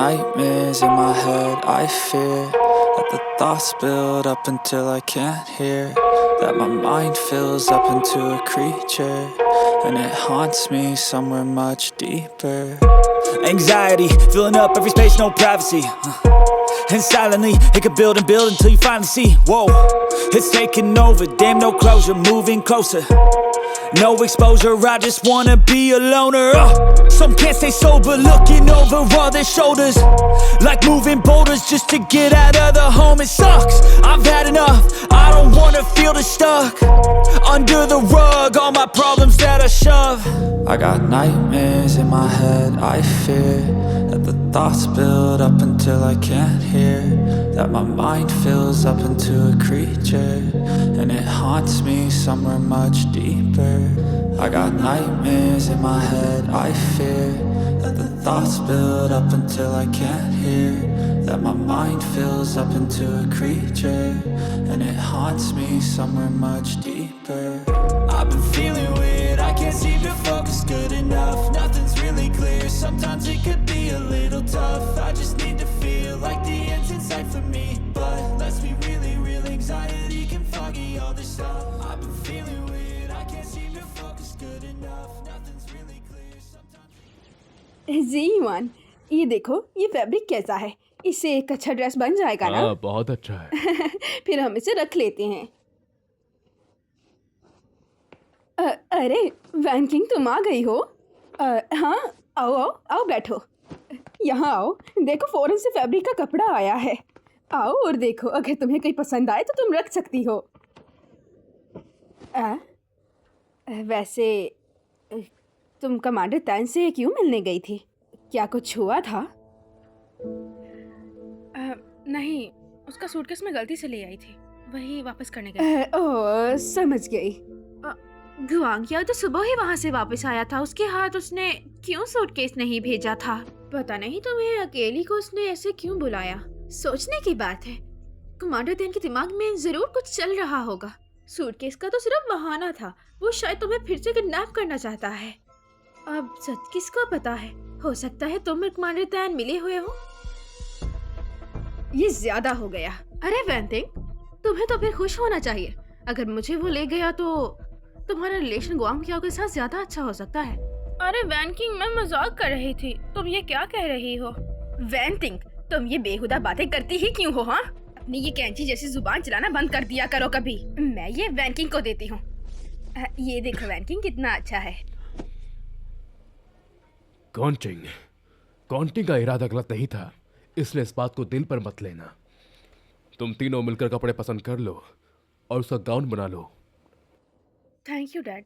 nightmares in my head, I fear that the thoughts build up until I can't hear, that my mind fills up into a creature, and it haunts me somewhere much deeper. Anxiety, filling up every space, no privacy. And silently, it could build and build until you finally see, whoa, it's taking over, damn no closure, moving closer. No exposure, I just wanna be a loner. Some can't stay sober, looking over all their shoulders, like moving boulders just to get out of the home. It sucks, I've had enough, I don't wanna feel the stuck under the rug, all my problems that I shove. I got nightmares in my head, I fear that the thoughts build up until I can't hear, that my mind fills up into a creature, and it haunts me somewhere much deeper. I got nightmares in my head, I fear that the thoughts build up until I can't hear, that my mind fills up into a creature, and it haunts me somewhere much deeper. I've been feeling weird, I can't seem to focus good enough, nothing's really clear, sometimes it could be a little tough, I just need to feel like the end's in sight for me, but let's be really real, anxiety can foggy all this stuff. I've been feeling weird, I can't seem to focus good enough, nothing's really clear, sometimes... जी ईमान, ये देखो ये fabric कैसा है, इससे एक अच्छा dress बन जाएगा ना? हाँ, बहुत अच्छा है। फिर हम इसे रख लेते हैं। अरे वैन किंग, तुम आ गई हो? हाँ, आओ आओ आओ, बैठो, यहाँ आओ, देखो फॉरेन से फैब्रिक का कपड़ा आया है, आओ और देखो, अगर तुम्हें कोई पसंद आए तो तुम रख सकती हो। वैसे तुम कमांडर तैन से क्यों मिलने गई थी? क्या कुछ हुआ था? नहीं, उसका सूटकेस मैं गलती से ले आई थी, वही वापस करने गई। ओह, समझ गई। गुआंग तो सुबह ही वहाँ से वापस आया था, उसके हाथ उसने क्यों सूटकेस नहीं भेजा था? पता नहीं तुम्हें अकेली को उसने ऐसे क्यों बुलाया। सोचने की बात है, कमांडर तैन के दिमाग में जरूर कुछ चल रहा होगा। सूटकेस का तो सिर्फ बहाना था, वो शायद तुम्हें फिर से किडनैप करना चाहता है। अब सच किसको पता है, हो सकता है तुम और कमांडर तैन मिले हुए हो। ये ज्यादा हो गया। अरे वैनतिंग, तुम्हें तो फिर खुश होना चाहिए, अगर मुझे वो ले गया तो तुम्हारा रिलेशन गुआंग के साथ ज्यादा अच्छा हो सकता है। अरे वैनकिंग, मैं मजाक कर रही थी, तुम ये क्या कह रही हो? वैनतिंग, तुम ये बेहुदा बातें करती ही क्यों हो? हाँ, अपनी ये कैंची जैसी जुबान चलाना बंद कर दिया करो कभी। मैं ये वैनकिंग को देती हूँ। ये देखो वैनकिंग, कितना अच्छा है। कॉन्टिंग का इरादा गलत नहीं था, इसलिए इस बात को दिल पर मत लेना। तुम तीनों मिलकर कपड़े पसंद कर लो और उसका गाउन बना लो। Thank you dad.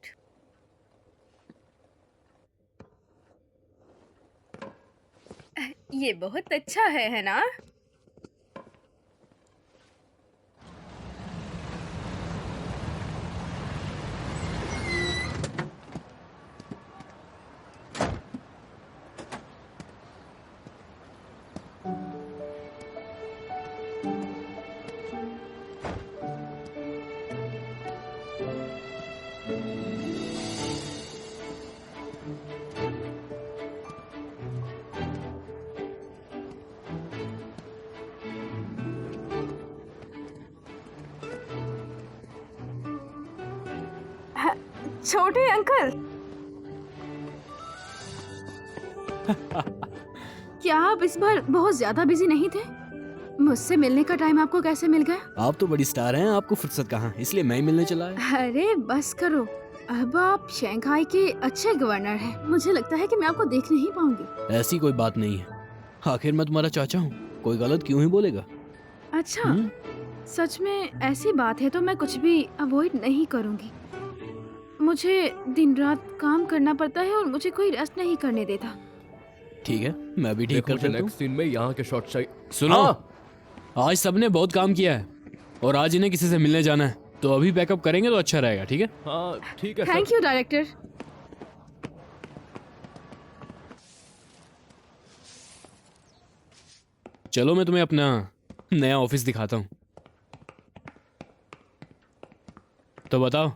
ये बहुत अच्छा है ना? छोटे अंकल, क्या आप इस बार बहुत ज्यादा बिजी नहीं थे? मुझसे मिलने का टाइम आपको कैसे मिल गया? आप तो बड़ी स्टार हैं, आपको फुर्सत कहाँ, इसलिए मैं ही मिलने चला है। अरे बस करो, अब आप शंघाई के अच्छे गवर्नर हैं, मुझे लगता है कि मैं आपको देख नहीं पाऊंगी। ऐसी कोई बात नहीं है, आखिर मैं तुम्हारा चाचा हूँ, कोई गलत क्यों ही बोलेगा। अच्छा, सच में ऐसी बात है तो मैं कुछ भी अवॉइड नहीं करूंगी। मुझे दिन रात काम करना पड़ता है और मुझे कोई रेस्ट नहीं करने देता। ठीक है, मैं भी ठीक कर देता हूँ। नेक्स्ट सीन में यहाँ के शॉट चाहिए। सुनो, आज सबने बहुत काम किया है और आज इन्हें किसी से मिलने जाना है, तो अभी बैकअप करेंगे तो अच्छा रहेगा। ठीक है? हाँ ठीक है। Thank you director. चलो मैं तुम्हें अपना नया ऑफिस दिखाता हूँ। तो बताओ,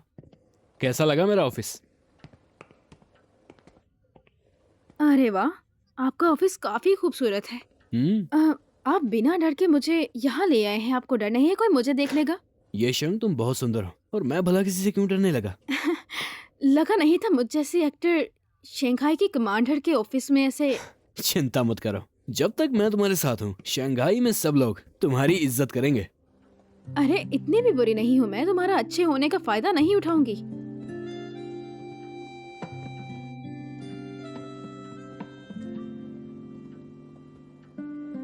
कैसा लगा मेरा ऑफिस? अरे वाह, आपका ऑफिस काफी खूबसूरत है। आप बिना डर के मुझे यहाँ ले आए हैं, आपको डर नहीं है कोई मुझे देख लेगा? ये शंग, तुम बहुत सुंदर हो और मैं भला किसी से क्यों डरने लगा? लगा नहीं था मुझ जैसे एक्टर शंघाई की कमांडर के ऑफिस में ऐसे। चिंता मत करो, जब तक मैं तुम्हारे साथ हूँ शंघाई में सब लोग तुम्हारी इज्जत करेंगे। अरे इतनी भी बुरी नहीं हूँ मैं, तुम्हारा अच्छे होने का फायदा नहीं उठाऊंगी।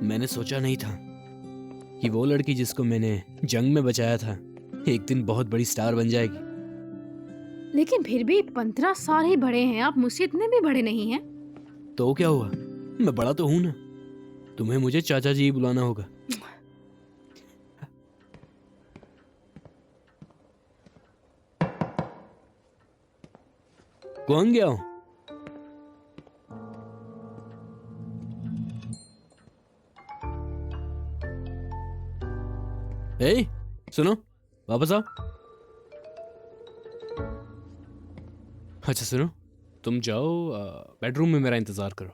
मैंने सोचा नहीं था कि वो लड़की जिसको मैंने जंग में बचाया था एक दिन बहुत बड़ी स्टार बन जाएगी। लेकिन फिर भी 15 साल ही बड़े हैं आप, मुझसे इतने भी बड़े नहीं हैं। तो क्या हुआ, मैं बड़ा तो हूं ना। तुम्हें मुझे चाचा जी ही बुलाना होगा। कौन गया हूं? ए, सुनो, वापस आओ। अच्छा सुनो, तुम जाओ बेडरूम में मेरा इंतजार करो।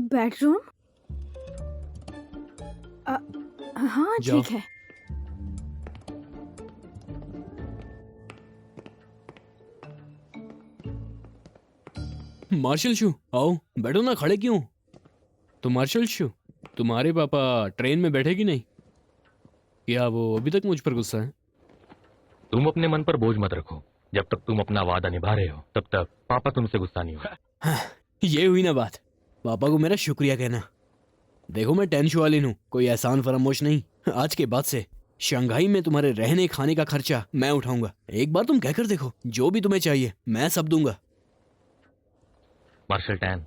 बेडरूम? हाँ जाओ। ठीक है। मार्शल शू, आओ बैठो ना, खड़े क्यों? तो मार्शल शू, तुम्हारे पापा ट्रेन में बैठे कि नहीं? या वो अभी तक मुझ पर गुस्सा है? तुम अपने मन पर बोझ मत रखो। जब तक तुम अपना वादा निभा रहे हो तब तक पापा तुमसे गुस्सा नहीं होगा। हाँ, ये हुई ना बात। पापा को मेरा शुक्रिया कहना। देखो मैं टेंशन वाली हूँ, कोई एहसान फरामोश नहीं। आज के बाद से शंघाई में तुम्हारे रहने खाने का खर्चा मैं उठाऊंगा। एक बार तुम कहकर देखो, जो भी तुम्हें चाहिए मैं सब दूंगा। मार्शल टैन,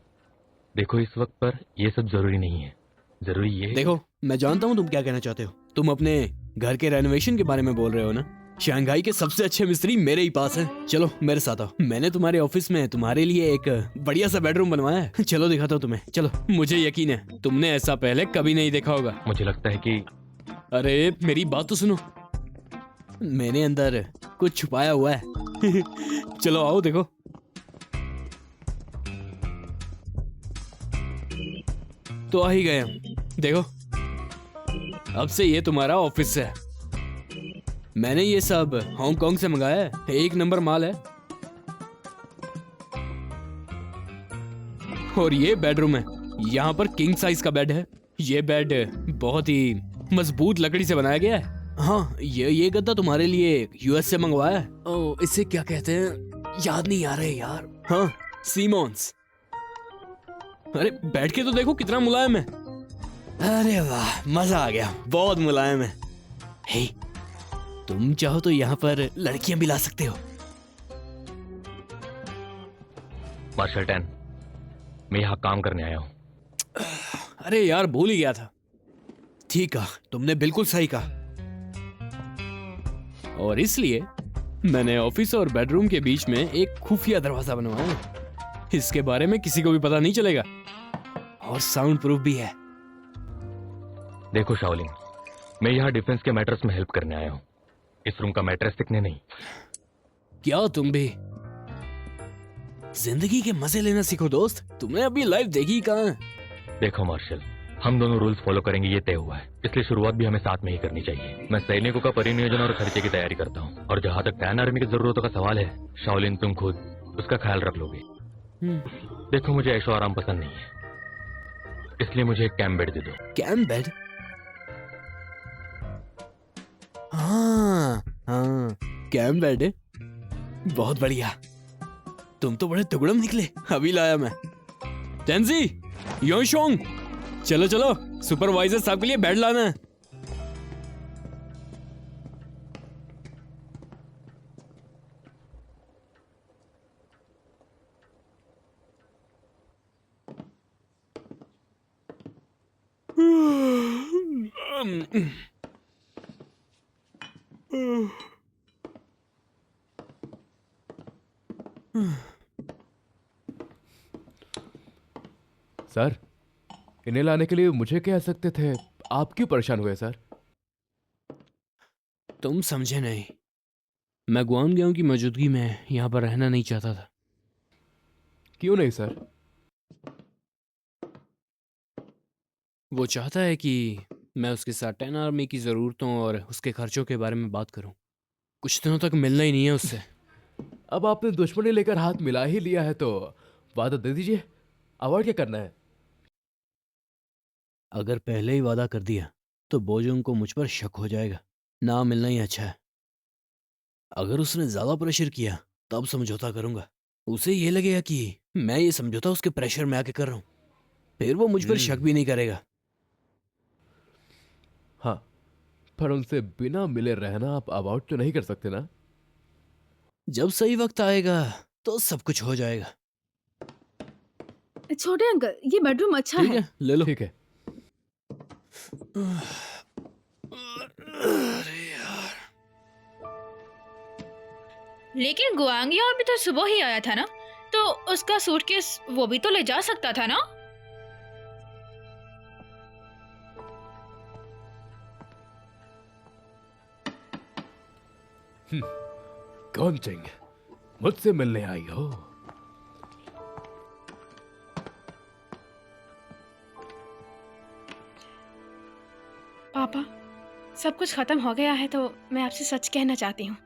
देखो इस वक्त पर ये सब जरूरी नहीं है। जरूरी ये है देखो मैं जानता हूँ तुम क्या कहना चाहते हो। तुम अपने घर के रेनोवेशन के बारे में बोल रहे हो ना। शंघाई के सबसे अच्छे मिस्त्री मेरे ही पास हैं। चलो मेरे साथ आओ, मैंने तुम्हारे ऑफिस में तुम्हारे लिए एक बढ़िया सा बेडरूम बनवाया है। चलो दिखाता हूँ तुम्हें, चलो। मुझे यकीन है तुमने ऐसा पहले कभी नहीं देखा होगा। मुझे लगता है कि अरे मेरी बात तो सुनो, मैंने अंदर कुछ छुपाया हुआ है। चलो आओ देखो। तो आ ही गए हम। देखो अब से ये तुम्हारा ऑफिस है। मैंने ये सब हांगकांग से मंगाया है, एक नंबर माल है। और ये बेडरूम है, यहाँ पर किंग साइज का बेड है। ये बेड बहुत ही मजबूत लकड़ी से बनाया गया है। हाँ, ये गद्दा तुम्हारे लिए यूएस से मंगवाया है। ओ, इसे क्या कहते हैं, याद नहीं आ रहे यार। हाँ, सीमोन्स। अरे बैठ के तो देखो कितना मुलायम है। अरे वाह, मजा आ गया, बहुत मुलायम है। हे, तुम चाहो तो यहाँ पर लड़कियां भी ला सकते हो। मार्शल टैन, मैं यहाँ काम करने आया हूँ। अरे यार भूल ही गया था। ठीक कहा, तुमने बिल्कुल सही कहा। और इसलिए मैंने ऑफिस और बेडरूम के बीच में एक खुफिया दरवाजा बनवाया है। इसके बारे में किसी को भी पता नहीं चलेगा और साउंड प्रूफ भी है। देखो शाओलिन, मैं यहाँ डिफेंस के मैटर्स में हेल्प करने आया हूँ, इस रूम का मैट्रेस सीखने नहीं। क्या तुम भी जिंदगी के मजे लेना सीखो दोस्त। तुमने अभी लाइफ देखी कहाँ? देखो मार्शल, हम दोनों रूल्स फॉलो करेंगे ये तय हुआ है, इसलिए शुरुआत भी हमें साथ में ही करनी चाहिए। मैं सैनिकों का परिनियोजन और खर्चे की तैयारी करता हूँ, और जहाँ तक टैन आर्मी की जरूरतों का सवाल है, शाओलिन तुम खुद उसका ख्याल रख लोगे। देखो मुझे ऐशो आराम पसंद नहीं है, इसलिए मुझे एक कैंप बेड दे दो। Camp bed? हाँ हाँ, कैंप बेड है, बहुत बढ़िया। तुम तो बड़े तुगड़म निकले, अभी लाया मैं। टेंजी, योशोंग, चलो चलो, सुपरवाइजर साहब के लिए बेड लाना है। सर, इन्हें लाने के लिए मुझे कह सकते थे, आप क्यों परेशान हुए सर? तुम समझे नहीं, मैं गुआंगयांग की मौजूदगी में यहाँ पर रहना नहीं चाहता था। क्यों नहीं सर? वो चाहता है कि मैं उसके साथ 10 आर्मी की ज़रूरतों और उसके खर्चों के बारे में बात करूं। कुछ दिनों तक मिलना ही नहीं है उससे। अब आपने दुश्मनी लेकर हाथ मिला ही लिया है तो वादा दे दीजिए। अवॉइड क्या करना है? अगर पहले ही वादा कर दिया तो बोजोंग को मुझ पर शक हो जाएगा। ना मिलना ही अच्छा है। अगर उसने ज़्यादा प्रेशर किया तब समझौता करूंगा। उसे ये लगेगा कि मैं ये समझौता उसके प्रेशर में आके कर रहा हूँ, फिर वो मुझ पर शक भी नहीं करेगा। हाँ, पर उनसे बिना मिले रहना आप अवॉइड तो नहीं कर सकते ना? जब सही वक्त आएगा तो सब कुछ हो जाएगा। छोटे अंकल, ये बेडरूम अच्छा ठीक है। है, ले लो। ठीक है। लेकिन गुआंगिया भी तो सुबह ही आया था ना, तो उसका सूटकेस वो भी तो ले जा सकता था ना। कौन चिंग, मुझसे मिलने आई हो? पापा, सब कुछ खत्म हो गया है तो मैं आपसे सच कहना चाहती हूँ।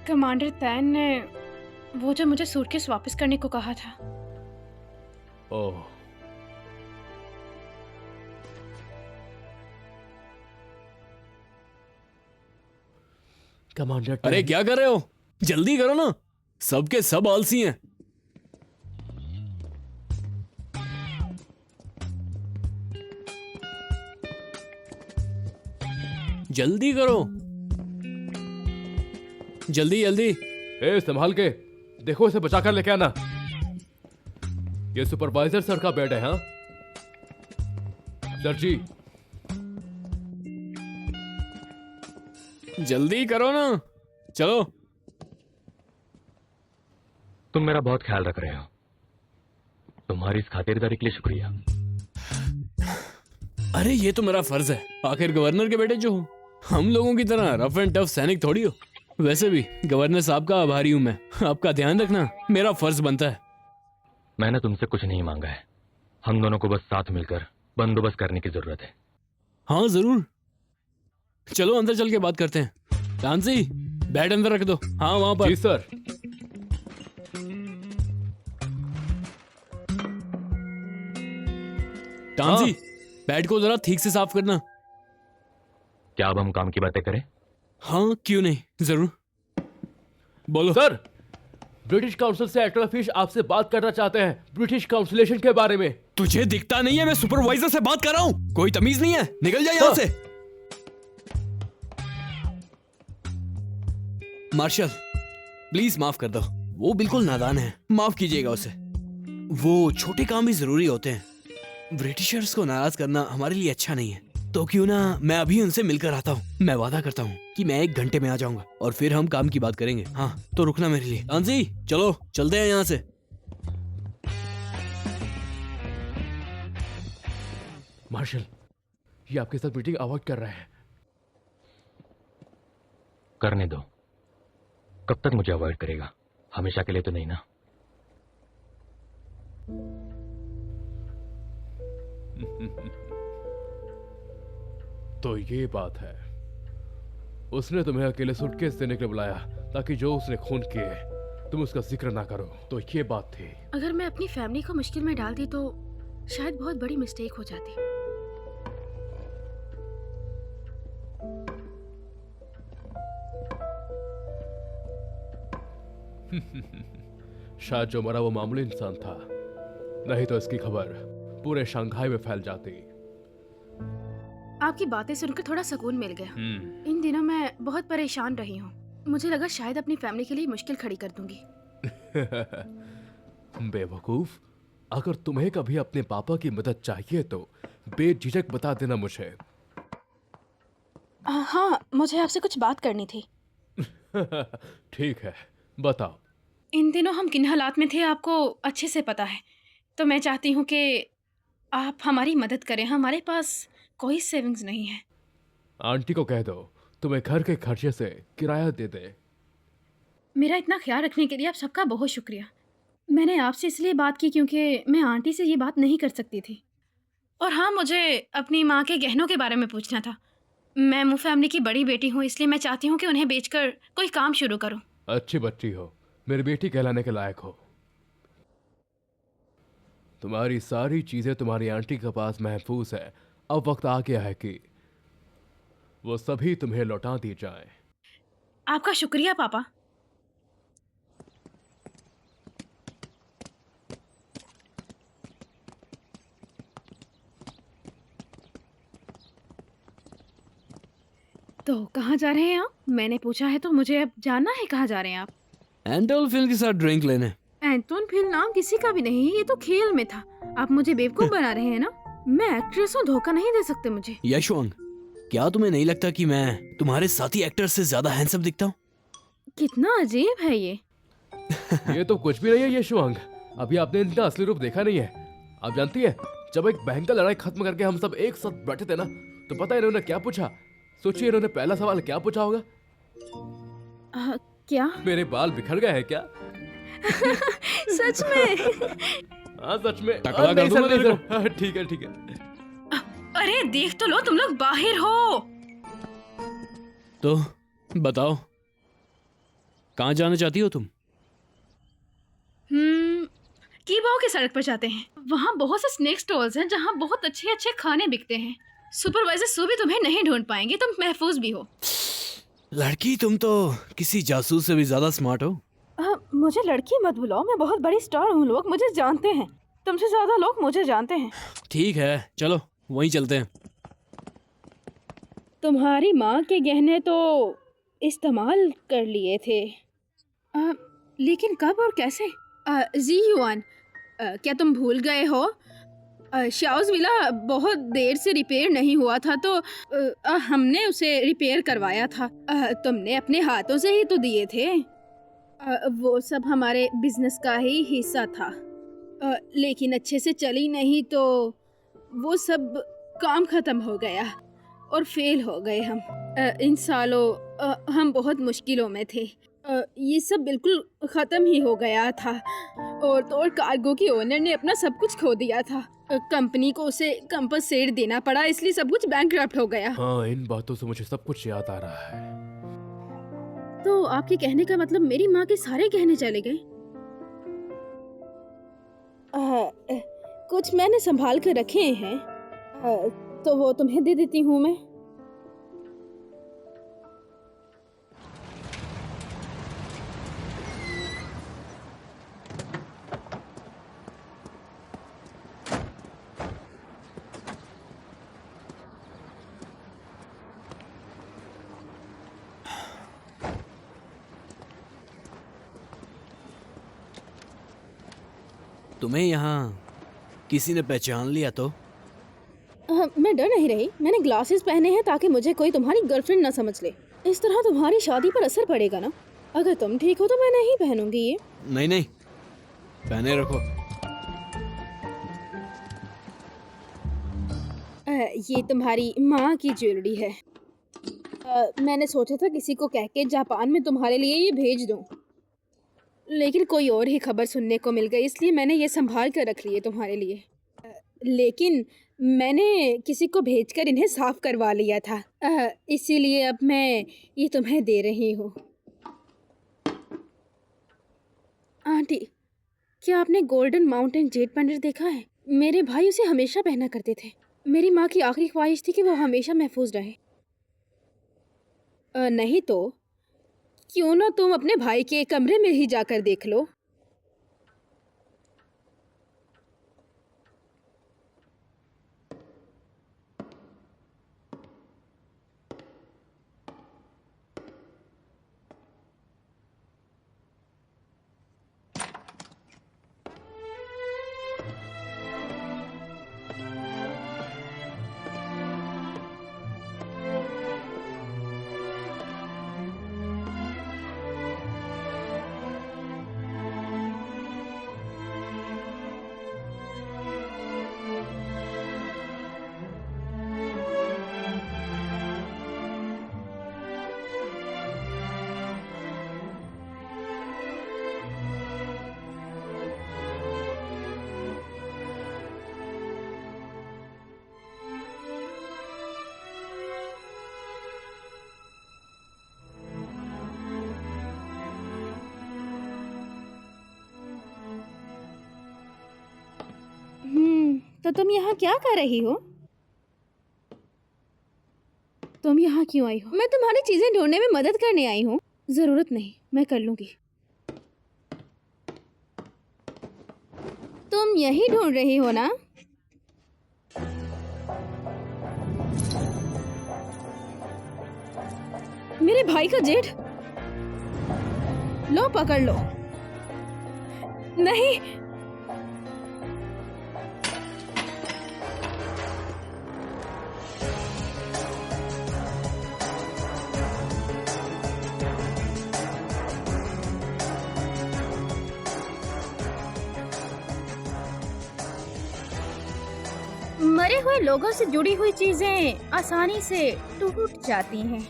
कमांडर तैन ने वो जो मुझे सूटकेस वापस करने को कहा था। ओह, कमांडर। अरे क्या कर रहे हो? जल्दी करो ना, सबके सब आलसी हैं। जल्दी करो, जल्दी जल्दी। ए, संभाल के देखो, इसे बचा कर लेके आना। ये सुपरवाइजर सर का बेड है। हाँ सर जी। जल्दी करो ना, चलो। तुम मेरा बहुत ख्याल रख रहे हो। तुम्हारी इस खातिरदारी के लिए शुक्रिया। अरे ये तो मेरा फर्ज है, आखिर गवर्नर के बेटे जो हो। हम लोगों की तरह रफ एंड टफ सैनिक थोड़ी हो। वैसे भी गवर्नर साहब का आभारी हूं मैं। आपका ध्यान रखना मेरा फर्ज बनता है। मैंने तुमसे कुछ नहीं मांगा है। हम दोनों को बस साथ मिलकर बंदोबस्त करने की जरूरत है। हाँ जरूर, चलो अंदर चल के बात करते हैं। तानसी, बैट अंदर रख दो। हाँ वहां पर। जी सर। तानसी, बैट को जरा ठीक से साफ करना। क्या अब हम काम की बातें करें? हाँ क्यों नहीं, जरूर बोलो। सर, ब्रिटिश काउंसिल से एटला फिश आपसे बात करना चाहते हैं, ब्रिटिश काउंसिलेशन के बारे में। तुझे दिखता नहीं है मैं सुपरवाइजर से बात कर रहा हूँ? कोई तमीज नहीं है, निकल जा यहाँ हाँ। से। मार्शल प्लीज माफ कर दो, वो बिल्कुल नादान है, माफ कीजिएगा उसे। वो छोटे काम भी जरूरी होते हैं। ब्रिटिशर्स को नाराज करना हमारे लिए अच्छा नहीं है। तो क्यों ना मैं अभी उनसे मिलकर आता हूँ। मैं वादा करता हूँ कि मैं 1 घंटे में आ जाऊंगा और फिर हम काम की बात करेंगे। हाँ तो रुकना मेरे लिए। अंजी चलो चलते हैं यहाँ से। मार्शल, ये आपके साथ मीटिंग अवॉइड कर रहे हैं। करने दो। कब तक मुझे अवॉइड करेगा? हमेशा के लिए तो नहीं ना। तो ये बात है, उसने तुम्हें अकेले सूटकेस देने के लिए बुलाया ताकि जो उसने खून किए तुम उसका जिक्र ना करो। तो ये बात थी। अगर मैं अपनी फैमिली को मुश्किल में डालती तो शायद बहुत बड़ी मिस्टेक हो जाती। शायद जो मरा वो मामूली इंसान था, नहीं तो इसकी खबर पूरे शंघाई में फैल जाती। आपकी बातें सुनकर थोड़ा सुकून मिल गया। इन दिनों मैं बहुत परेशान रही हूँ। मुझे लगा शायद अपनी फैमिली के लिए मुश्किल खड़ी कर दूंगी। बेवकूफ, अगर तुम्हें कभी अपने पापा की मदद चाहिए तो बेझिझक बता देना मुझे। हाँ, मुझे आपसे कुछ बात करनी थी। ठीक है, बताओ। इन दिनों हम किन हालात में थे आपको अच्छे से पता है, तो मैं चाहती हूँ कि आप हमारी मदद करें। हमारे पास कोई सेविंग्स नहीं है। आंटी को कह दो तुम्हें घर के खर्चे से किराया दे दे। मेरा इतना ख्याल रखने के लिए आप सबका बहुत शुक्रिया। मैंने आपसे इसलिए बात की क्योंकि मैं आंटी से ये बात नहीं कर सकती थी। और हाँ, मुझे अपनी माँ के गहनों के बारे में पूछना था। मैं मू फैमिली की बड़ी बेटी हूँ, इसलिए मैं चाहती हूँ कि उन्हें बेचकर कोई काम शुरू करूँ। अच्छी बच्ची हो, मेरी बेटी कहलाने के लायक हो। तुम्हारी सारी चीजें तुम्हारी आंटी के पास महफूज है। अब वक्त आ गया है कि वो सभी तुम्हें लौटा दी जाएं। आपका शुक्रिया पापा। तो कहाँ जा रहे हैं आप? मैंने पूछा है तो मुझे अब जानना है कहाँ जा रहे हैं आप। एंटोल्फिन के साथ ड्रिंक लेने। एंटोन फिल नाम किसी का भी नहीं है, ये तो खेल में था। आप मुझे बेवकूफ बना रहे हैं ना? मैं एक्ट्रेस हूँ, धोखा नहीं दे सकते मुझे। यशवंत, क्या तुम्हें नहीं लगता कि मैं तुम्हारे साथी एक्टर से ज्यादा हैंडसम दिखता हूँ? कितना अजीब है ये। ये तो कुछ भी नहीं है यशवांग। अभी आपने इनका असली रूप देखा नहीं है। आप जानती है, जब एक भयंकर लड़ाई खत्म करके हम सब एक साथ बैठे थे ना, तो पता है इन्होंने क्या पूछा? सोचिए इन्होंने पहला सवाल क्या पूछा होगा? क्या? मेरे बाल बिखर गए हैं क्या? सच में? हाँ सच में। टकला कर दूंगा तेरे को। हाँ, ठीक है ठीक है। अरे देख तो लो, तुम लोग बाहर हो। तो बताओ, कहाँ जाना चाहती हो तुम? कीबाओ की सड़क पर जाते हैं। वहाँ बहुत से स्नैक स्टॉल्स हैं जहाँ बहुत अच्छे अच्छे खाने बिकते हैं। सुपरवाइजर सू भी तुम्हें नहीं ढूंढ पाएंगे, तुम महफूज भी हो। लड़की, तुम तो किसी जासूस से भी ज्यादा स्मार्ट हो। मुझे लड़की मत बुलाओ, मैं बहुत बड़ी स्टार हूँ, लोग मुझे जानते हैं। तुमसे ज्यादा लोग मुझे जानते हैं। ठीक है, चलो वहीं चलते हैं। तुम्हारी माँ के गहने तो इस्तेमाल कर लिए थे, लेकिन कब और कैसे? जी युआन, क्या तुम भूल गए हो? शाउस विला बहुत देर से रिपेयर नहीं हुआ था तो हमने उसे रिपेयर करवाया था। तुमने अपने हाथों से ही तो दिए थे। वो सब हमारे बिजनेस का ही हिस्सा था, लेकिन अच्छे से चली नहीं तो वो सब काम खत्म हो गया और फेल हो गए हम। इन सालों हम बहुत मुश्किलों में थे। ये सब बिल्कुल ख़त्म ही हो गया था और तो कार्गो की ओनर ने अपना सब कुछ खो दिया था। कंपनी को उसे कंपनसेट देना पड़ा, इसलिए सब कुछ बैंकक्रप्ट हो गया। हाँ, इन बातों से मुझे सब कुछ याद आ रहा है। तो आपके कहने का मतलब मेरी माँ के सारे गहने चले गए? कुछ मैंने संभाल कर रखे हैं, तो वो तुम्हें दे देती हूँ मैं। तुम्हें यहाँ किसी ने पहचान लिया तो? मैं डर नहीं रही, मैंने ग्लासेस पहने हैं ताकि मुझे कोई तुम्हारी गर्लफ्रेंड ना समझ ले। इस तरह तुम्हारी शादी पर असर पड़ेगा ना। अगर तुम ठीक हो तो मैं नहीं पहनूंगी ये। नहीं नहीं, पहने रखो। ये तुम्हारी माँ की ज्वेलरी है। मैंने सोचा था किसी को कह के जापान में तुम्हारे लिए ये भेज दूं, लेकिन कोई और ही खबर सुनने को मिल गई, इसलिए मैंने ये संभाल कर रख लिए तुम्हारे लिए। लेकिन मैंने किसी को भेजकर इन्हें साफ करवा लिया था, इसीलिए अब मैं ये तुम्हें दे रही हूँ। आंटी, क्या आपने गोल्डन माउंटेन जेड पेंडेंट देखा है? मेरे भाई उसे हमेशा पहना करते थे। मेरी माँ की आखिरी ख्वाहिश थी कि वो हमेशा महफूज रहे। नहीं तो क्यों ना तुम अपने भाई के कमरे में ही जाकर देख लो। तो तुम यहाँ क्या कर रही हो? तुम यहाँ क्यों आई हो? मैं तुम्हारी चीजें ढूंढने में मदद करने आई हूँ। जरूरत नहीं, मैं कर लूंगी। तुम यही ढूंढ रही हो ना? मेरे भाई का जेट। लो पकड़ लो। नहीं, मरे हुए लोगों से जुड़ी हुई चीजें आसानी से टूट जाती हैं।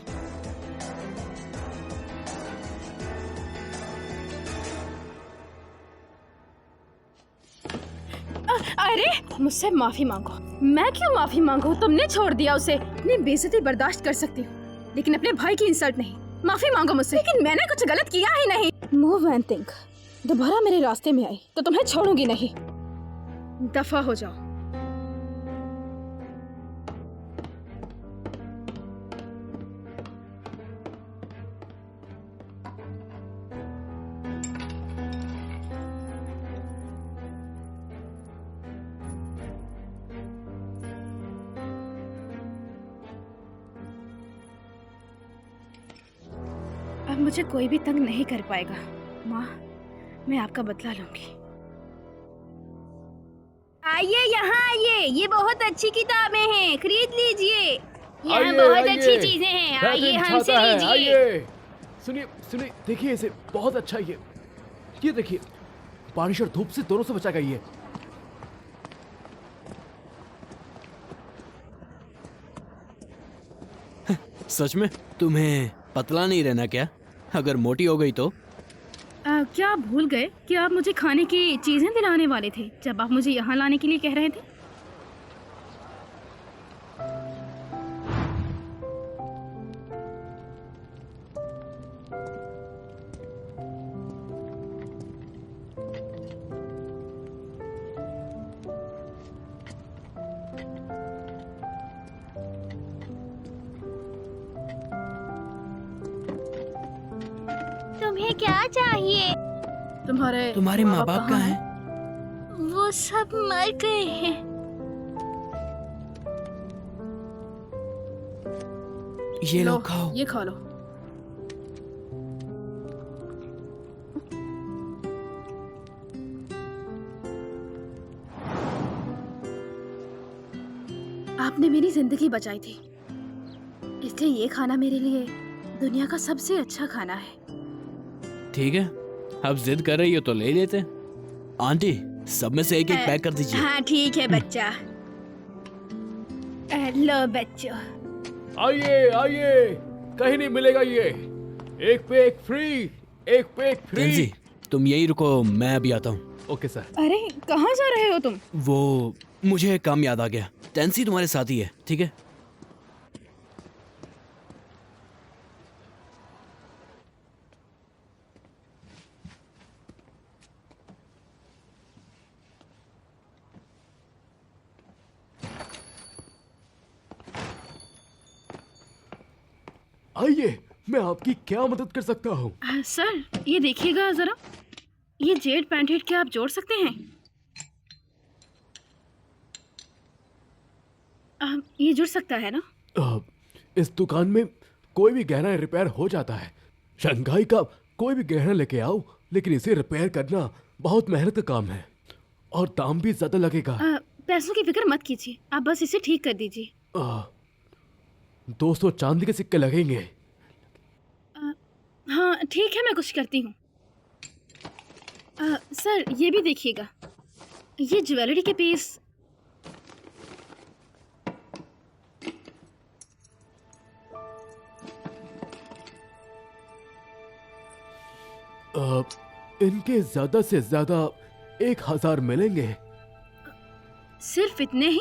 अरे मुझसे माफी मांगो। मैं क्यों माफी मांगू? तुमने छोड़ दिया उसे। अपनी बेइज्जती बर्दाश्त कर सकती हूँ, लेकिन अपने भाई की इंसल्ट नहीं। माफी मांगो मुझसे। लेकिन मैंने कुछ गलत किया ही नहीं। Move and think. दोबारा मेरे रास्ते में आई तो तुम्हें छोड़ूंगी नहीं। दफा हो जाओ। अब मुझे कोई भी तंग नहीं कर पाएगा। माँ, मैं आपका बदला लूंगी। आइए यहाँ आइए, ये बहुत अच्छी किताबें हैं, खरीद लीजिए। यहाँ आइए, बहुत आइए। अच्छी चीजें हैं। आइए बेहतरीन हमसे छाता है, लीजिए। आइए। सुनिए सुनिए, देखिए इसे, बहुत अच्छा ये देखिए, बारिश और धूप से दोनों से बचा गई है। सच में तुम्हें पतला नहीं रहना क्या? अगर मोटी हो गई तो? क्या आप भूल गए कि आप मुझे खाने की चीजें दिलाने वाले थे जब आप मुझे यहाँ लाने के लिए कह रहे थे? तुम्हें क्या चाहिए? तुम्हारे माँ बाप कहाँ हैं? वो सब मर गए हैं। ये लो खाओ। ये खा लो। आपने मेरी जिंदगी बचाई थी, इसलिए ये खाना मेरे लिए दुनिया का सबसे अच्छा खाना है। ठीक है, अब जिद कर रही हो तो ले लेते। आंटी, सब में से एक एक पैक कर दीजिए। हाँ ठीक है बच्चा। लो बच्चों। आइए आइए, कहीं नहीं मिलेगा ये। एक पे एक फ्री, एक पे एक फ्री। टेंजी, तुम यही रुको, मैं अभी आता हूँ। Okay sir. अरे कहाँ जा रहे हो तुम? वो मुझे एक काम याद आ गया। टेंसी तुम्हारे साथ ही है, ठीक है? आइए, मैं आपकी क्या मदद कर सकता हूँ? सर ये देखिएगा जरा, ये जेड पैंटेट क्या आप जोड़ सकते हैं? ये जुड़ सकता है ना? इस दुकान में कोई भी गहना रिपेयर हो जाता है। शंघाई का कोई भी गहना लेके आओ, लेकिन इसे रिपेयर करना बहुत मेहनत का काम है और दाम भी ज्यादा लगेगा। पैसों की फिक्र मत कीजिए, आप बस इसे ठीक कर दीजिए। 200 चांदी के सिक्के लगेंगे। हाँ ठीक है, मैं कुछ करती हूँ। सर ये भी देखिएगा, ये ज्वेलरी के पीस। इनके ज्यादा से ज्यादा 1000 मिलेंगे। सिर्फ इतने ही?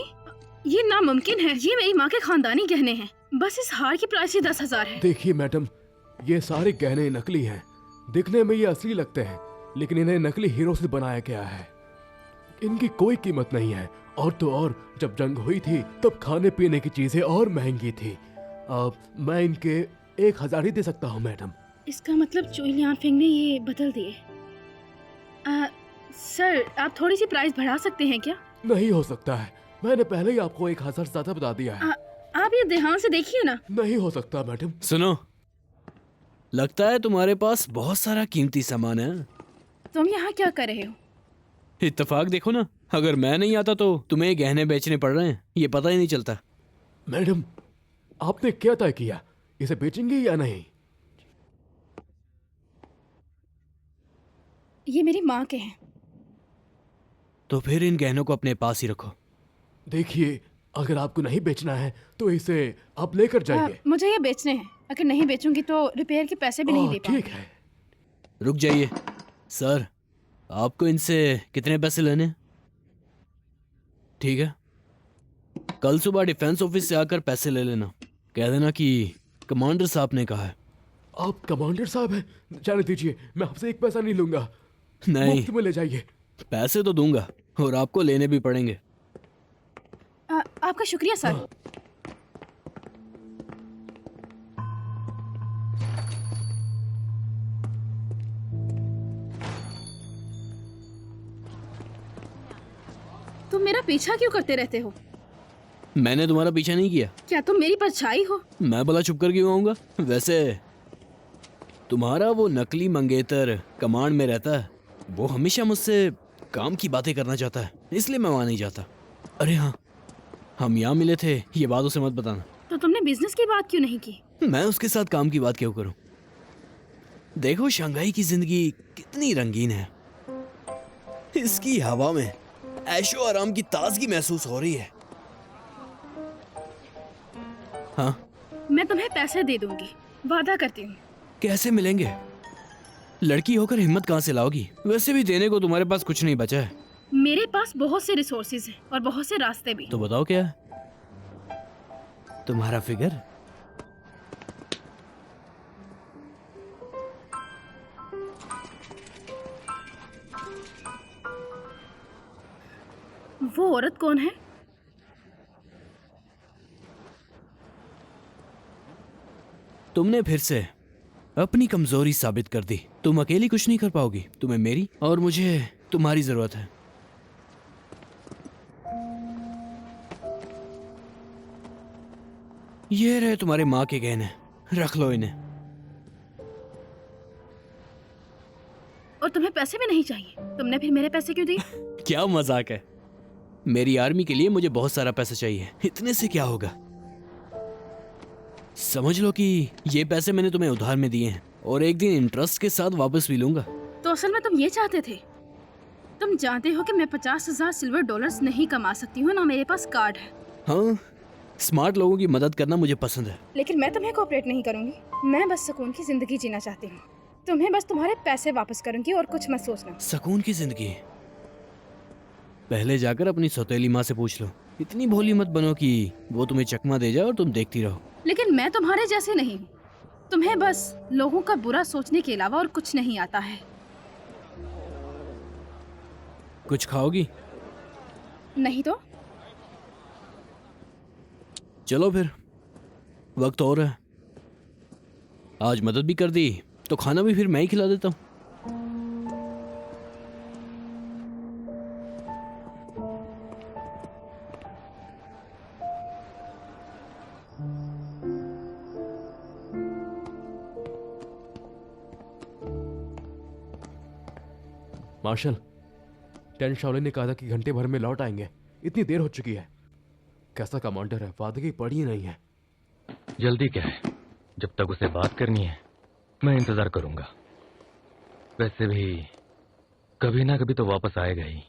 ये नामुमकिन है, ये मेरी माँ के खानदानी गहने हैं। बस इस हार की प्राइस ही 10,000 है। देखिए मैडम, ये सारे गहने नकली हैं। दिखने में ये असली लगते हैं, लेकिन इन्हें नकली हीरो से बनाया गया है। इनकी कोई कीमत नहीं है। और तो और जब जंग हुई थी तब खाने पीने की चीजें और महंगी थी। अब मैं इनके 1000 ही दे सकता हूँ मैडम। इसका मतलब चुइलियान फिंग ने ये बदल दिए। सर, आप थोड़ी सी प्राइस बढ़ा सकते हैं क्या? नहीं हो सकता है, मैंने पहले ही आपको 1000 ज्यादा बता दिया है। आप ये ध्यान से देखिए ना। नहीं हो सकता मैडम। सुनो, लगता है तुम्हारे पास बहुत सारा कीमती सामान है। तुम यहाँ क्या कर रहे हो? इत्तेफाक देखो ना, अगर मैं नहीं आता तो तुम्हें गहने बेचने पड़ रहे हैं, ये पता ही नहीं चलता। मैडम, आपने क्या तय किया, इसे बेचेंगे या नहीं? ये मेरी माँ के हैं। तो फिर इन गहनों को अपने पास ही रखो। देखिए, अगर आपको नहीं बेचना है तो इसे आप लेकर जाइए। मुझे ये बेचने हैं। अगर नहीं बेचूंगी तो रिपेयर के पैसे भी नहीं दे ठीक पाऊंगी। है। रुक जाइए सर, आपको इनसे कितने पैसे लेने हैं? ठीक है, कल सुबह डिफेंस ऑफिस से आकर पैसे ले लेना। कह देना कि कमांडर साहब ने कहा है। आप कमांडर साहब हैं? जाने दीजिए, मैं आपसे एक पैसा नहीं लूंगा। नहीं, मुफ्त में ले जाइए। पैसे तो दूंगा और आपको लेने भी पड़ेंगे। आपका शुक्रिया सर। तुम मेरा पीछा क्यों करते रहते हो? मैंने तुम्हारा पीछा नहीं किया। क्या तुम मेरी परछाई हो? मैं भला छुप कर क्यों आऊंगा? वैसे तुम्हारा वो नकली मंगेतर कमांड में रहता है, वो हमेशा मुझसे काम की बातें करना चाहता है, इसलिए मैं वहां नहीं जाता। अरे हाँ, हम यहाँ मिले थे, ये बात उसे मत बताना। तो तुमने बिजनेस की बात क्यों नहीं की? मैं उसके साथ काम की बात क्यों करूं? देखो, शंघाई की जिंदगी कितनी रंगीन है। इसकी हवा में ऐशो आराम की ताजगी महसूस हो रही है। हाँ, मैं तुम्हें पैसे दे दूंगी, वादा करती हूँ। कैसे मिलेंगे? लड़की होकर हिम्मत कहाँ से लाओगी? वैसे भी देने को तुम्हारे पास कुछ नहीं बचा है। मेरे पास बहुत से रिसोर्सेज हैं और बहुत से रास्ते भी। तो बताओ क्या है तुम्हारा फिगर? वो औरत कौन है? तुमने फिर से अपनी कमजोरी साबित कर दी। तुम अकेली कुछ नहीं कर पाओगी, तुम्हें मेरी और मुझे तुम्हारी जरूरत है। ये रहे तुम्हारे माँ के गहने, रख लो इन्हें। और तुम्हें पैसे भी नहीं चाहिए? तुमने फिर मेरे पैसे क्यों दिए? क्या मजाक है? मेरी आर्मी के लिए मुझे बहुत सारा पैसा चाहिए, इतने से क्या होगा? समझ लो कि ये पैसे मैंने तुम्हें उधार में दिए हैं और एक दिन इंटरेस्ट के साथ वापस भी लूंगा। तो असल में तुम ये चाहते थे? तुम जानते हो कि मैं 50,000 सिल्वर डॉलर्स नहीं कमा सकती हूँ, ना मेरे पास कार्ड है। हाँ, स्मार्ट लोगों की मदद करना मुझे पसंद है। लेकिन मैं तुम्हें कोऑपरेट नहीं करूंगी। मैं बस सुकून की जिंदगी जीना चाहती हूँ। तुम्हें बस तुम्हारे पैसे वापस करूंगी और कुछ मत सोचना। सुकून की जिंदगी? पहले जाकर अपनी सौतेली माँ से पूछ लो। इतनी भोली मत बनो कि वो तुम्हें चकमा दे जाए और तुम देखती रहो। लेकिन मैं तुम्हारे जैसे नहीं हूँ। तुम्हें बस लोगों का बुरा सोचने के अलावा और कुछ नहीं आता है। कुछ खाओगी? नहीं तो? चलो फिर, वक्त और है। आज मदद भी कर दी तो खाना भी फिर मैं ही खिला देता हूँ। मार्शल, टेन शाओलिन ने कहा था कि घंटे भर में लौट आएंगे। इतनी देर हो चुकी है। कैसा कमांडर है, वादे की पड़ी ही नहीं है। जल्दी क्या है, जब तक उसे बात करनी है मैं इंतजार करूंगा। वैसे भी कभी ना कभी तो वापस आएगा ही।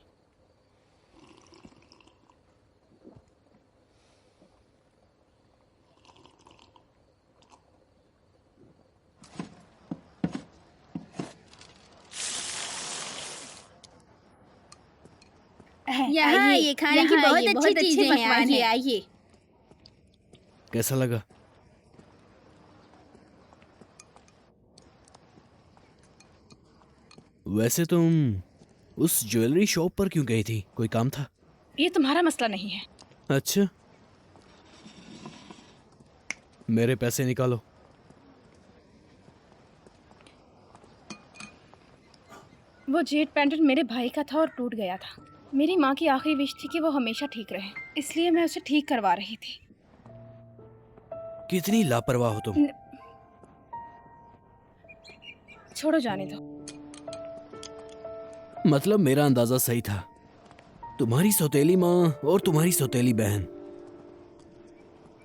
यहाँ ये खाने की बहुत अच्छी चीजें हैं, आइए आइए। कैसा लगा? वैसे तुम उस ज्वेलरी शॉप पर क्यों गई थी? कोई काम था? ये तुम्हारा मसला नहीं है। अच्छा, मेरे पैसे निकालो। वो जेड पेंडेंट मेरे भाई का था और टूट गया था। मेरी माँ की आखिरी विश थी कि वो हमेशा ठीक रहे, इसलिए मैं उसे ठीक करवा रही थी। कितनी लापरवाह हो तुम। छोड़ो, जाने दो। मतलब मेरा अंदाजा सही था। तुम्हारी सौतेली माँ और तुम्हारी सौतेली बहन।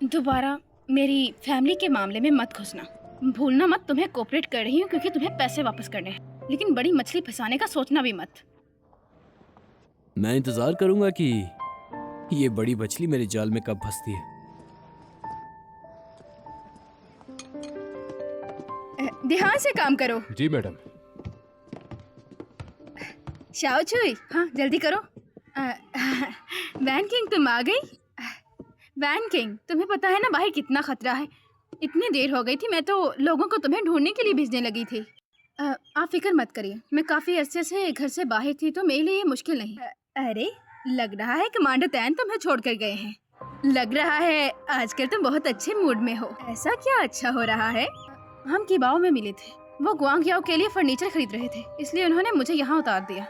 दोबारा मेरी फैमिली के मामले में मत घुसना। भूलना मत, तुम्हें कोऑपरेट कर रही हूँ क्योंकि तुम्हें पैसे वापस करने हैं, लेकिन बड़ी मछली फंसाने का सोचना भी मत। मैं इंतजार करूंगा कि ये बड़ी मछली मेरे जाल में कब फंसती है। ध्यान से काम करो। जी मैडम। शाओ छुई, हाँ जल्दी करो। वैन किंग तुम आ गई? वैन किंग, तुम्हें पता है ना बाहर कितना खतरा है। इतनी देर हो गई थी, मैं तो लोगों को तुम्हें ढूंढने के लिए भेजने लगी थी। आप फिक्र मत करिए, मैं काफ़ी अरसे से घर से बाहर थी तो मेरे लिए ये मुश्किल नहीं। अरे लग रहा है कमांडर तैन तुम्हें छोड़कर गए हैं। लग रहा है आजकल तुम बहुत अच्छे मूड में हो। ऐसा क्या अच्छा हो रहा है? हम किबाओ में मिले थे। वो गुआंगयाओ के लिए फर्नीचर खरीद रहे थे, इसलिए उन्होंने मुझे यहाँ उतार दिया।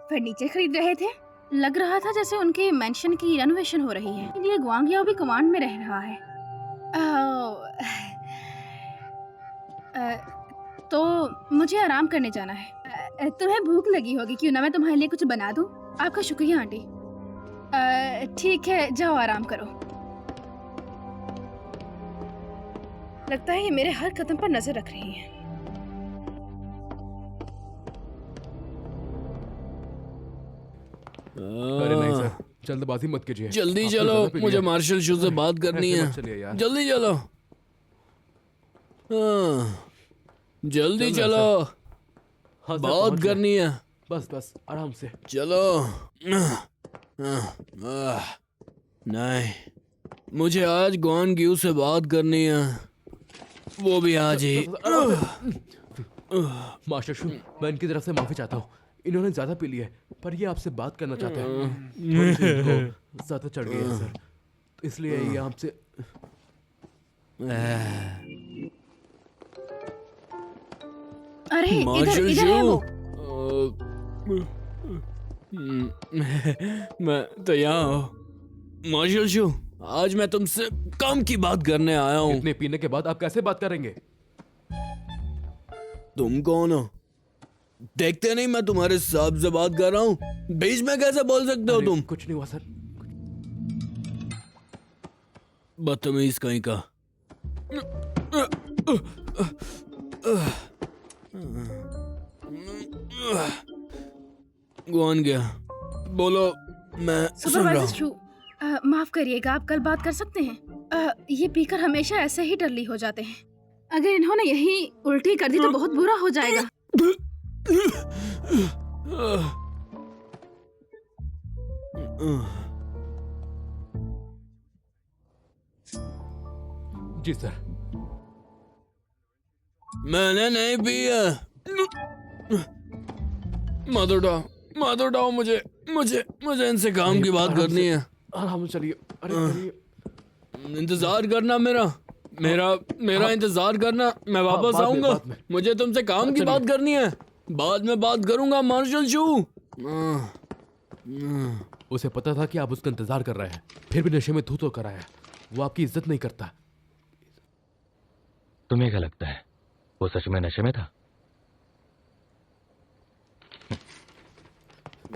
फर्नीचर खरीद रहे थे? लग रहा था जैसे उनके मेंशन की रेनोवेशन हो रही है, इसलिए गुआंगयाओ भी कमांड में रह रहा है। तो मुझे आराम करने जाना है। तुम्हें भूख लगी होगी, क्यों ना मैं तुम्हारे लिए कुछ बना दूं? आपका शुक्रिया आंटी। ठीक है, जाओ आराम करो। लगता है ये मेरे हर कदम पर नजर रख रही हैं। अरे नहीं सर, जल्दबाजी मत कीजिए। जल्दी आपने चलो, ज़्यादा पी मुझे लिया। मार्शल शू से बात करनी ऐसे है। मत चलिए यार। जल्दी चलो। जल्दी चल चलो, हाँ सर, बात पहुंच गए। करनी है। बस बस आराम से। चलो। नहीं, मुझे आज गुआन ग्यू से बात करनी है, वो भी आज ही। मास्टर शू, मैं इनकी तरफ से माफी चाहता हूँ। इन्होंने ज्यादा पी लिया है, पर ये आपसे बात करना चाहते हैं। थोड़ी सी इनको ज्यादा चढ़ गई है सर, तो इसलिए ये आपसे। अरे इधर मार्शल इधर है शू, वो। मैं तो यहाँ हूँ। मार्शल शू, आज मैं तुमसे काम की बात करने आया हूँ। इतने पीने के बाद आप कैसे बात करेंगे? तुम कौन हो? देखते नहीं मैं तुम्हारे साहब से बात कर रहा हूँ, बीच में कैसे बोल सकते हो अरे, तुम? कुछ नहीं हुआ सर। बदतमीज कहीं का। गुआन गया, बोलो, मैं सुन रहा सुपरवाइजर हूँ। शू, माफ करिएगा, आप कल बात कर सकते हैं? ये पीकर हमेशा ऐसे ही टल्ली हो जाते हैं। अगर इन्होंने यही उल्टी कर दी तो बहुत बुरा हो जाएगा। जी सर। मैंने नहीं पिया। मत उठाओ, मुझे मुझे मुझे इनसे काम की बात करनी है। आराम से चलिए। अरे चलिए। इंतजार करना, मेरा इंतजार करना, मैं वापस बाद में, आऊंगा। बाद में। मुझे तुमसे काम की चलिए। बात करनी है, बाद में बात करूंगा मार्शल शू। उसे पता था कि आप उसका इंतजार कर रहे हैं, फिर भी नशे में धुत होकर आया। वो आपकी इज्जत नहीं करता। तुम्हें क्या लगता है वो सच में नशे में था?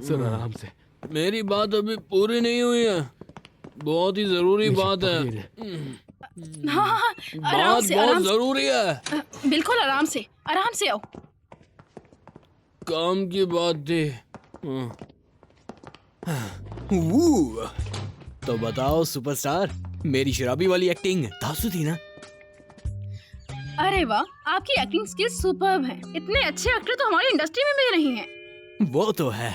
सर आराम से। मेरी बात अभी पूरी नहीं हुई है, बहुत ही जरूरी बात है। हाँ हाँ हाँ, आराम बात से, बहुत आराम से। जरूरी है। बिल्कुल आराम से आओ। काम की बात थी। तो बताओ सुपरस्टार, मेरी शराबी वाली एक्टिंग धांसू थी ना? अरे वाह, आपकी एक्टिंग स्किल्स सुपर्ब हैं। इतने अच्छे एक्टर तो हमारी इंडस्ट्री में भी नहीं हैं। वो तो है।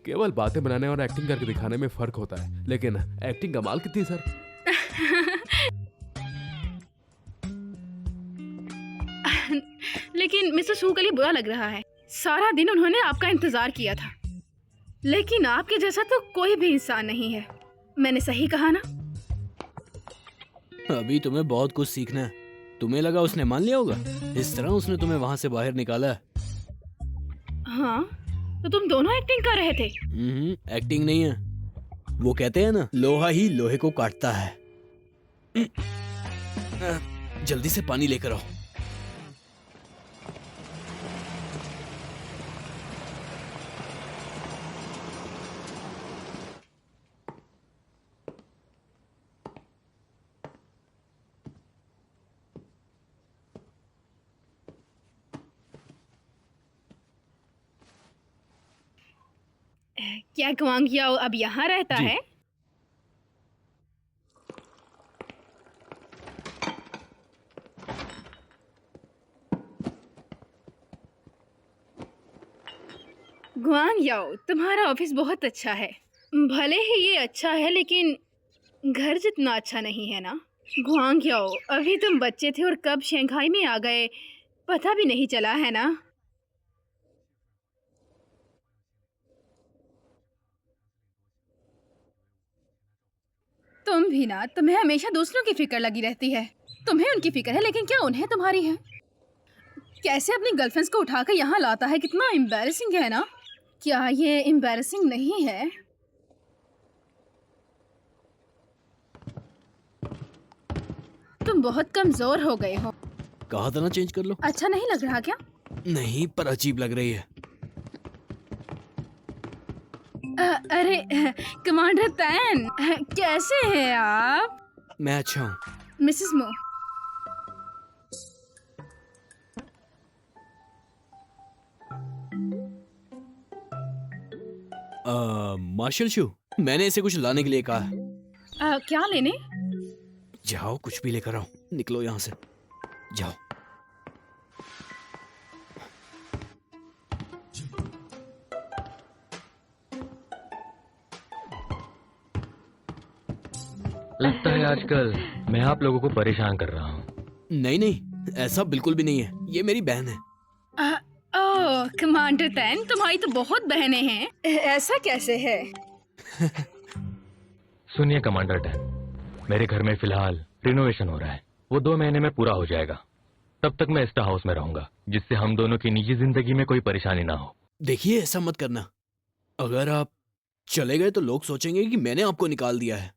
केवल बातें बनाने और एक्टिंग करके दिखाने में फर्क होता है, लेकिन एक्टिंग कमाल की थी सर। लेकिन मिस्टर शू के लिए बुरा लग रहा है। सारा दिन उन्होंने आपका इंतजार किया था, लेकिन आपके जैसा तो कोई भी इंसान नहीं है। मैंने सही कहा ना? अभी तुम्हें बहुत कुछ सीखना है। तुम्हें लगा उसने मान लिया होगा? इस तरह उसने तुम्हें वहां से बाहर निकाला है। हाँ, तो तुम दोनों एक्टिंग कर रहे थे? एक्टिंग नहीं है, वो कहते हैं ना, लोहा ही लोहे को काटता है। जल्दी से पानी लेकर आओ। क्या गुआंग याओ अब यहाँ रहता जी। है? गुआंग याओ, तुम्हारा ऑफिस बहुत अच्छा है। भले ही ये अच्छा है, लेकिन घर जितना अच्छा नहीं है ना। गुआंग याओ, अभी तुम बच्चे थे और कब शंघाई में आ गए पता भी नहीं चला, है ना? तुम भी ना, तुम्हें हमेशा दूसरों की फिक्र लगी रहती है। तुम्हें उनकी फिक्र है, लेकिन क्या उन्हें तुम्हारी है? कैसे अपनी गर्लफ्रेंड्स को उठाकर यहाँ लाता है, कितना एम्बैरेसिंग है ना? क्या ये एम्बैरेसिंग नहीं है? तुम बहुत कमजोर हो गए हो। कहा था ना चेंज कर लो। अच्छा नहीं लग रहा क्या? नहीं, पर अजीब लग रही है। अरे कमांडर तैन, कैसे हैं आप? मैं अच्छा हूँ। मिसेस मो, मार्शल शू, मैंने इसे कुछ लाने के लिए कहा है। क्या लेने? जाओ, कुछ भी लेकर आओ। निकलो यहाँ से, जाओ। लगता है आजकल मैं आप लोगों को परेशान कर रहा हूँ। नहीं नहीं, ऐसा बिल्कुल भी नहीं है। ये मेरी बहन है। ओह कमांडर तैन, तुम्हारी तो बहुत बहनें हैं। ऐसा कैसे है? सुनिए कमांडर टैन, मेरे घर में फिलहाल रिनोवेशन हो रहा है। वो 2 महीने में पूरा हो जाएगा। तब तक मैं स्टा हाउस में रहूंगा, जिससे हम दोनों की निजी जिंदगी में कोई परेशानी ना हो। देखिए, ऐसा मत करना। अगर आप चले गए तो लोग सोचेंगे कि मैंने आपको निकाल दिया है।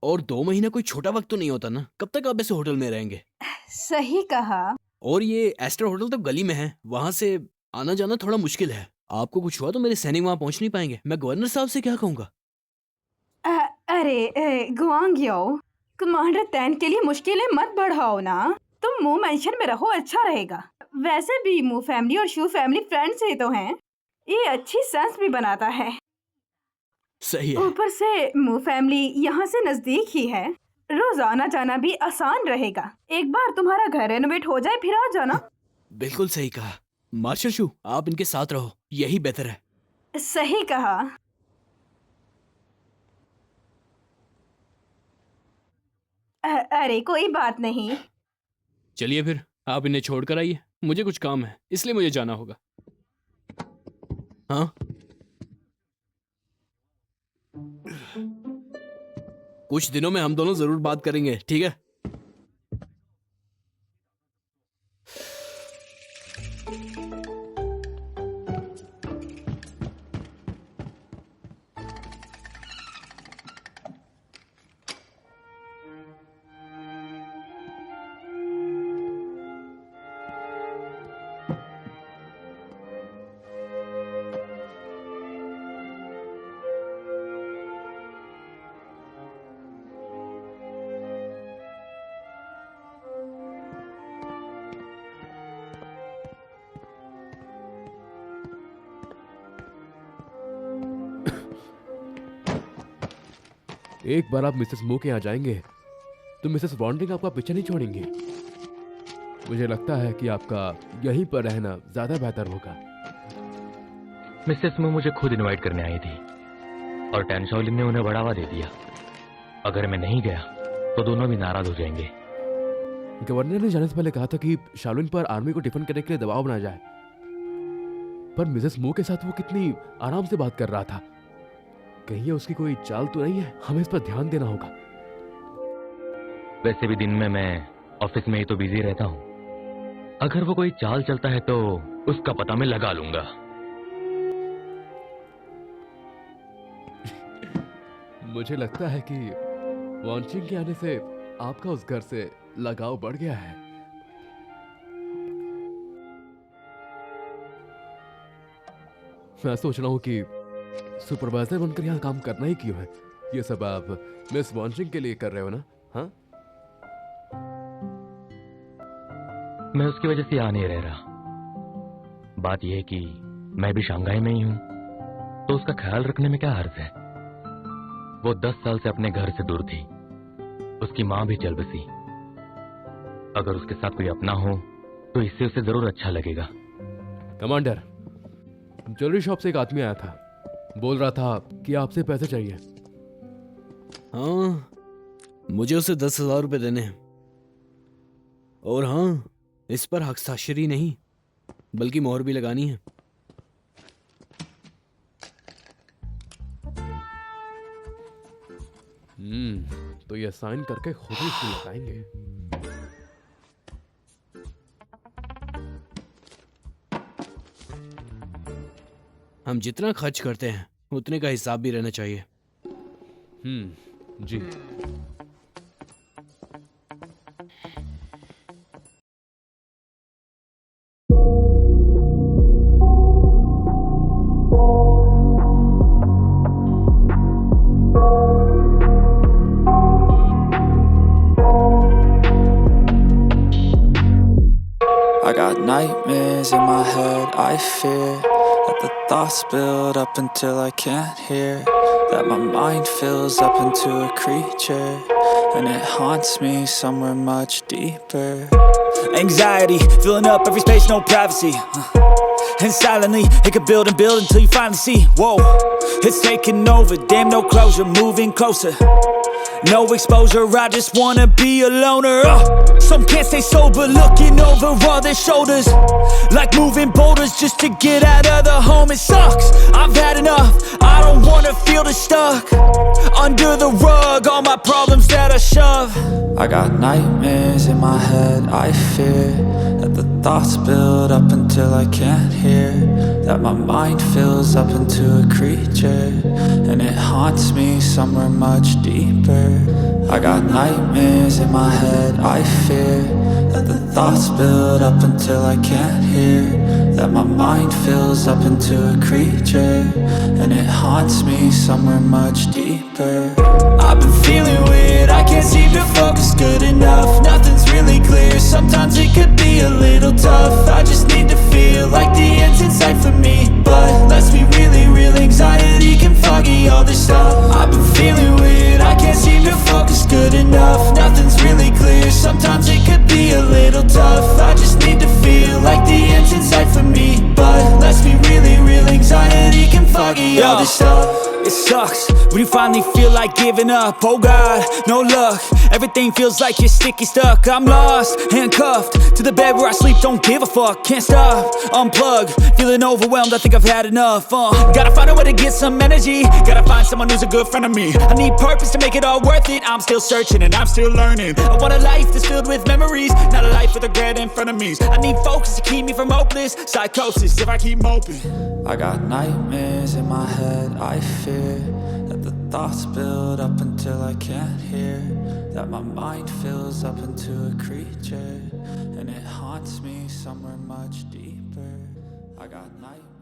और 2 महीना कोई छोटा वक्त तो नहीं होता ना। कब तक आप ऐसे होटल में रहेंगे? सही कहा। और ये एस्टर होटल तो गली में है, वहां से आना जाना थोड़ा मुश्किल है। आपको कुछ हुआ तो मेरे सैनिक वहां पहुंच नहीं पाएंगे। मैं गवर्नर साहब से क्या कहूंगा? अरे गुआंग याओ, कमांडर तैन के लिए मुश्किलें मत बढ़ाओ ना। तुम मू मेंशन में रहो, अच्छा रहेगा। वैसे भी मू फैमिली और शू फैमिली फ्रेंड्स ही तो हैं। ये अच्छी सेंस भी बनाता है। सही है। ऊपर से मू फैमिली यहाँ से नजदीक ही है, रोज आना जाना भी आसान रहेगा। एक बार तुम्हारा घर रेनोवेट हो जाए फिर आ जाना। बिल्कुल सही कहा। मार्शल शू, आप इनके साथ रहो, यही बेहतर है। सही कहा। अरे कोई बात नहीं। चलिए फिर, आप इन्हें छोड़कर आइए। मुझे कुछ काम है, इसलिए मुझे जाना होगा। हाँ, कुछ दिनों में हम दोनों जरूर बात करेंगे, ठीक है? एक बार आप मिसेस मो के यहाँ जाएंगे तो मिसेस वॉन्डिंग आपका पीछे नहीं छोड़ेंगे। मुझे लगता है कि आपका यहीं पर रहना ज्यादा बेहतर होगा। मिसेस मो मुझे खुद इनवाइट करने आई थी और टैन शाओलिन ने उन्हें बढ़ावा दे दिया। अगर मैं नहीं गया तो दोनों भी नाराज हो जाएंगे। गवर्नर ने जाने से पहले कहा था कि शाओलिन पर आर्मी को डिफेंड करने के लिए दबाव बनाया जाए। पर मिसेस मू के साथ वो कितनी आराम से बात कर रहा था। कहीं ये उसकी कोई चाल तो नहीं है? हमें इस पर ध्यान देना होगा। वैसे भी दिन में मैं ऑफिस में ही तो बिजी रहता हूँ। अगर वो कोई चाल चलता है तो उसका पता मैं लगा लूंगा। मुझे लगता है कि वॉन्चिंग के आने से आपका उस घर से लगाव बढ़ गया है। मैं सोच रहा हूँ कि सुपरवाइजर बनकर यहाँ काम करना ही क्यों है। ये सब आप मिस वॉन्चिंग के लिए कर रहे हो ना? हाँ, मैं उसकी वजह से यहाँ नहीं रह रहा। बात यह है कि मैं भी शंघाई में ही हूँ, तो उसका ख्याल रखने में क्या हर्ज है। वो 10 साल से अपने घर से दूर थी। उसकी माँ भी चल बसी। अगर उसके साथ कोई अपना हो तो इससे उसे जरूर अच्छा लगेगा। कमांडर, ज्वेलरी शॉप से एक आदमी आया था, बोल रहा था कि आपसे पैसे चाहिए। हाँ, मुझे उसे 10,000 रुपए देने हैं। और हाँ, इस पर हस्ताक्षरी नहीं बल्कि मोहर भी लगानी है। तो ये साइन करके खुद ही इसको लगाएंगे। हम जितना खर्च करते हैं उतने का हिसाब भी रहना चाहिए। जी। I got nightmares in my head, I fear that the thoughts build up until I can't hear, that my mind fills up into a creature, and it haunts me somewhere much deeper. Anxiety, filling up every space, no privacy. And silently, it could build and build until you finally see, whoa, it's taking over, damn no closure, moving closer. No exposure, I just wanna be a loner. Some can't stay sober, looking over all their shoulders, like moving boulders just to get out of the home. It sucks, I've had enough, I don't wanna feel the stuck under the rug, all my problems that I shove. I got nightmares in my head, I fear that the thoughts build up until I can't hear, that my mind fills up into a creature, and it haunts me somewhere much deeper. I got nightmares in my head, I fear that the thoughts build up until I can't hear, that my mind fills up into a creature, and it haunts me somewhere much deeper. I've been feeling weird, I can't seem to focus good enough. Nothing's really clear, sometimes it could be a little tough. I just need to feel like the end's in sight for me, but let's be really real, anxiety can foggy all this stuff. I've been feeling weird, I can't seem to focus good enough. Nothing's really clear, sometimes it could be a little tough. I just need to feel like the end's in sight for me, but let's be really real, anxiety can foggy all this stuff. It sucks when you finally feel like giving up. Oh God, no luck, everything feels like you're sticky stuck. I'm lost, handcuffed to the bed where I sleep, don't give a fuck. Can't stop, unplug, feeling overwhelmed, I think I've had enough. Gotta find a way to get some energy, gotta find someone who's a good friend of me. I need purpose to make it all worth it, I'm still searching and I'm still learning. I want a life that's filled with memories, not a life with regret in front of me. I need focus to keep me from hopeless psychosis if I keep moping. I got nightmares in my head, I fear that the thoughts build up until I can't hear, that my mind fills up into a creature, and it haunts me somewhere much deeper. I got nightmares.